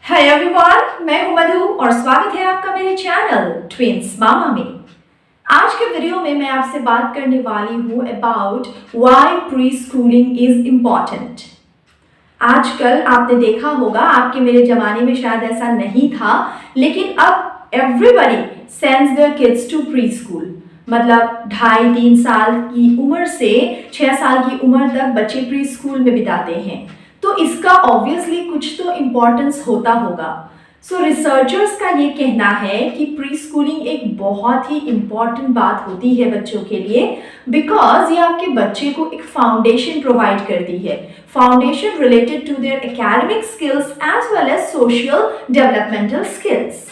Hi everyone, मैं हूं मधु और स्वागत है आपका मेरे चैनल ट्विंस मामा में। आज के वीडियो में मैं आपसे बात करने वाली हूं about why pre schooling is important. आजकल आपने देखा होगा, आपके मेरे जमाने में शायद ऐसा नहीं था, लेकिन अब everybody sends their kids to pre school. मतलब 2.5-3 साल की उम्र से 6 साल की उम्र तक बच्चे प्री स्कूल में बिताते हैं। तो इसका ऑब्वियसली कुछ तो इम्पोर्टेंस होता होगा। सो रिसर्चर्स का ये कहना है कि प्री स्कूलिंग एक बहुत ही इम्पॉर्टेंट बात होती है बच्चों के लिए, बिकॉज ये आपके बच्चे को एक फाउंडेशन प्रोवाइड करती है, foundation related to their academic skills as well as social developmental skills.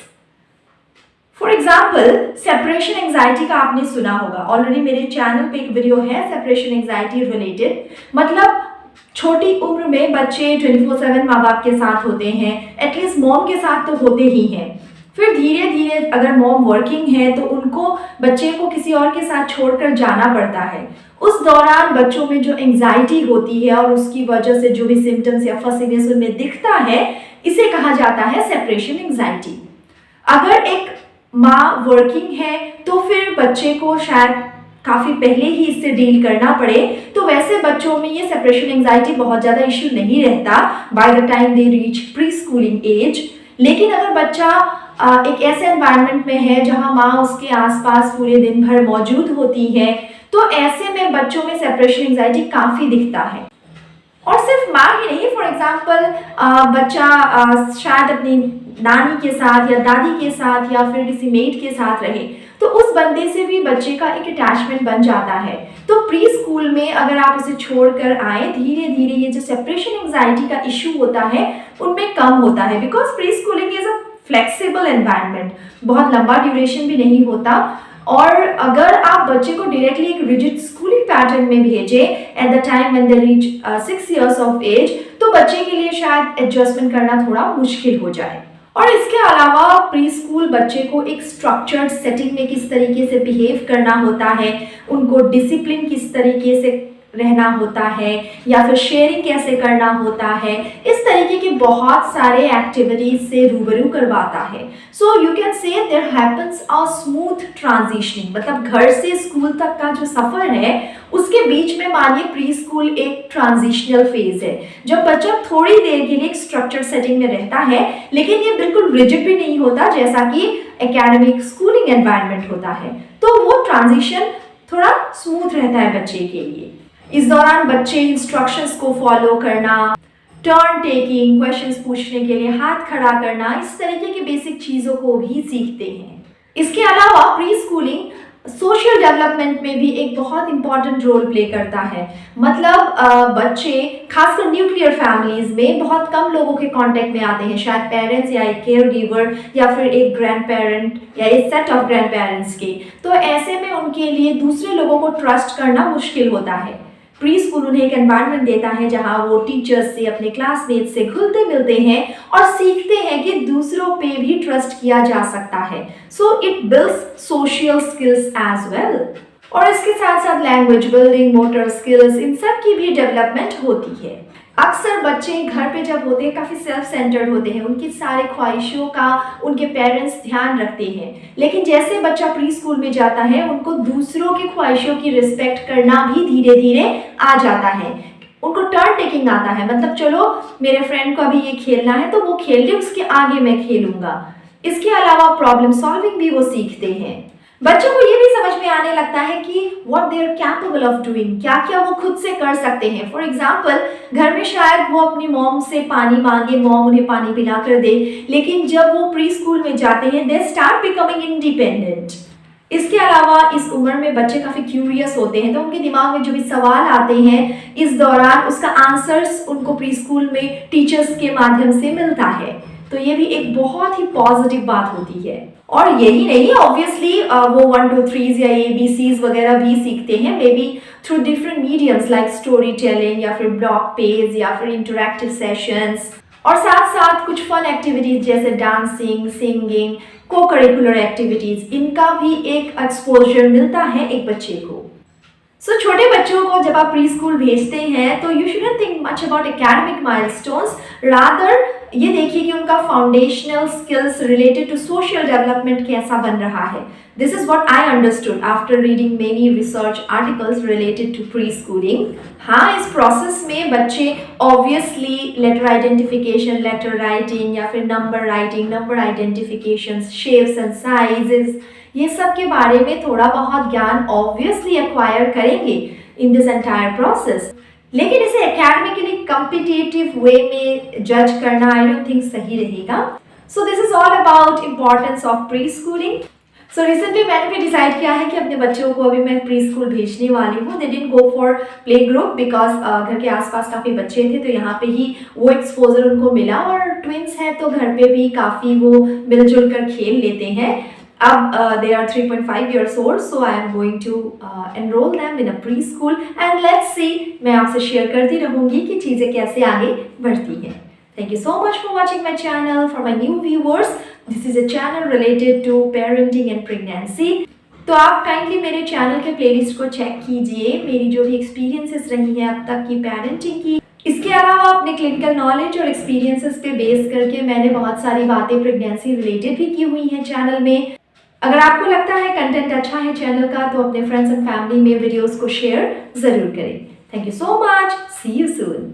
For example, separation anxiety का आपने सुना होगा। ऑलरेडी मेरे चैनल पे एक वीडियो है सेपरेशन एंजाइटी रिलेटेड। मतलब छोटी उम्र में बच्चे 24/7 माँ बाप के साथ होते हैं, एटलीस्ट मॉम के साथ तो होते ही हैं। फिर धीरे धीरे अगर मॉम वर्किंग है तो उनको बच्चे को किसी और के साथ छोड़कर जाना पड़ता है। उस दौरान बच्चों में जो एंजाइटी होती है और उसकी वजह से जो भी सिम्टम्स या फसीनेस उनमें दिखता है, इसे कहा जाता है सेपरेशन एंजाइटी। अगर एक माँ वर्किंग है तो फिर बच्चे को शायद काफ़ी पहले ही इससे डील करना पड़े, तो वैसे बच्चों में ये सेपरेशन एंजाइटी बहुत ज़्यादा इश्यू नहीं रहता by the time they reach pre schooling age. लेकिन अगर बच्चा एक ऐसे एनवायरनमेंट में है जहाँ माँ उसके आसपास पूरे दिन भर मौजूद होती है, तो ऐसे में बच्चों में सेपरेशन एंजाइटी काफ़ी दिखता है। और सिर्फ माँ ही नहीं, फॉर एग्जाम्पल बच्चा शायद अपनी नानी के साथ या दादी के साथ या फिर किसी मेट के साथ रहे, तो उस बंदे से भी बच्चे का एक अटैचमेंट बन जाता है। तो प्री स्कूल में अगर आप उसे छोड़कर आए, धीरे धीरे ये जो सेपरेशन एंजाइटी का इशू होता है उनमें कम होता है, because pre schooling is a flexible environment, बहुत लंबा ड्यूरेशन भी नहीं होता। और अगर आप बच्चे को डायरेक्टली एक रिजिड स्कूलिंग पैटर्न में भेजें at the time when they reach 6 years of age, तो बच्चे के लिए शायद एडजस्टमेंट करना थोड़ा मुश्किल हो जाए। और इसके अलावा प्री स्कूल बच्चे को एक स्ट्रक्चर्ड सेटिंग में किस तरीके से बिहेव करना होता है, उनको डिसिप्लिन किस तरीके से रहना होता है, या फिर शेयरिंग कैसे करना होता है, इस तरीके के बहुत सारे एक्टिविटीज से रूबरू करवाता है। So you can say there happens a smooth transitioning. मतलब घर से स्कूल तक का जो सफर है उसके बीच में मानिए प्री स्कूल एक ट्रांजिशनल फेज है, जब बच्चा थोड़ी देर के लिए एक स्ट्रक्चर्ड सेटिंग में रहता है, लेकिन ये बिल्कुल रिजिड भी नहीं होता जैसा कि एकेडमिक स्कूलिंग एनवायरनमेंट होता है। तो वो ट्रांजिशन थोड़ा स्मूथ रहता है बच्चे के लिए। इस दौरान बच्चे इंस्ट्रक्शंस को फॉलो करना, टर्न टेकिंग, क्वेश्चंस पूछने के लिए हाथ खड़ा करना, इस तरीके की बेसिक चीज़ों को भी सीखते हैं। इसके अलावा प्री स्कूलिंग सोशल डेवलपमेंट में भी एक बहुत इंपॉर्टेंट रोल प्ले करता है। मतलब बच्चे खासकर न्यूक्लियर फैमिलीज में बहुत कम लोगों के कांटेक्ट में आते हैं, शायद पेरेंट्स या एक केयर गिवर या फिर एक ग्रैंड पेरेंट या एक सेट ऑफ ग्रैंड पेरेंट्स के। तो ऐसे में उनके लिए दूसरे लोगों को ट्रस्ट करना मुश्किल होता है। प्री स्कूल उन्हें एक एनवायरनमेंट देता है जहां वो टीचर्स से, अपने क्लासमेट्स से घुलते मिलते हैं और सीखते हैं कि दूसरों पे भी ट्रस्ट किया जा सकता है। So it builds social skills as well. और इसके साथ साथ लैंग्वेज बिल्डिंग, मोटर स्किल्स, इन सब की भी डेवलपमेंट होती है। अक्सर बच्चे घर पे जब होते हैं काफ़ी सेल्फ सेंटर्ड होते हैं, उनकी सारे ख्वाहिशों का उनके पेरेंट्स ध्यान रखते हैं, लेकिन जैसे बच्चा प्री स्कूल में जाता है उनको दूसरों की ख्वाहिशों की रिस्पेक्ट करना भी धीरे धीरे आ जाता है। उनको टर्न टेकिंग आता है, मतलब चलो मेरे फ्रेंड को अभी ये खेलना है तो वो खेल ले, उसके आगे मैं खेलूंगा। इसके अलावा प्रॉब्लम सॉल्विंग भी वो सीखते हैं। बच्चों को ये भी समझ में आने लगता है कि what they are capable of doing, क्या क्या वो खुद से कर सकते हैं। फॉर एग्जाम्पल, घर में शायद वो अपनी मॉम से पानी मांगे, मॉम उन्हें पानी पिला कर दे, लेकिन जब वो प्री स्कूल में जाते हैं दे स्टार्ट बिकमिंग इंडिपेंडेंट। इसके अलावा इस उम्र में बच्चे काफ़ी क्यूरियस होते हैं, तो उनके दिमाग में जो भी सवाल आते हैं इस दौरान उसका आंसर्स उनको प्री स्कूल में टीचर्स के माध्यम से मिलता है। तो ये भी एक बहुत ही पॉजिटिव बात होती है। और यही नहीं, ऑब्वियसली वो 1 2 3 या ABCs वगैरह भी सीखते हैं, may be through different mediums like story telling या फिर ब्लॉग पेज या फिर इंटरैक्टिव सेशंस। और साथ साथ कुछ फन एक्टिविटीज जैसे डांसिंग, सिंगिंग, को करिकुलर एक्टिविटीज, इनका भी एक एक्सपोजर मिलता है एक बच्चे को। सो छोटे बच्चों को जब आप प्री स्कूल भेजते हैं तो you shouldn't think much about academic milestones, rather ये देखिए कि उनका foundational skills related to social development कैसा बन रहा है. This is what I understood after reading many research articles related to pre schooling. हाँ, इस प्रोसेस में बच्चे obviously letter identification, letter writing या फिर number writing, number identification, shapes and sizes, ये सब के बारे में थोड़ा बहुत ज्ञान ऑब्वियसली एक्वायर करेंगे इन दिस एंटायर प्रोसेस. लेकिन इसे एकेडमिकली कॉम्पिटिटिव वे में जज करना आई डोंट थिंक सही रहेगा. So this is all about importance of pre schooling. So recently मैंने भी डिसाइड किया है कि अपने बच्चों को अभी मैं प्री स्कूल भेजने वाली हूँ. They didn't go for play group because घर के आसपास काफ़ी बच्चे थे, तो यहाँ पे ही वो एक्सपोजर उनको मिला. और ट्विंस हैं तो घर पे भी काफ़ी वो मिलजुल कर खेल लेते हैं. अब they are 3.5 years old, so I am going to enroll them in a preschool and let's see. मैं आपसे शेयर करती रहूँगी कि चीज़ें कैसे आगे बढ़ती हैं. Thank you so much for watching my channel. For my new viewers, this is a channel related to parenting and pregnancy. तो आप काइंडली मेरे चैनल के प्लेलिस्ट को चेक कीजिए. मेरी जो भी एक्सपीरियंसेस रही हैं अब तक की पेरेंटिंग की, इसके अलावा अपने क्लिनिकल नॉलेज और एक्सपीरियंसेस पे बेस करके मैंने बहुत सारी बातें प्रेगनेंसी रिलेटेड भी की हुई हैं चैनल में. अगर आपको लगता है कंटेंट अच्छा है चैनल का, तो अपने फ्रेंड्स एंड फैमिली में वीडियोस को शेयर ज़रूर करें. Thank you so much. See you soon.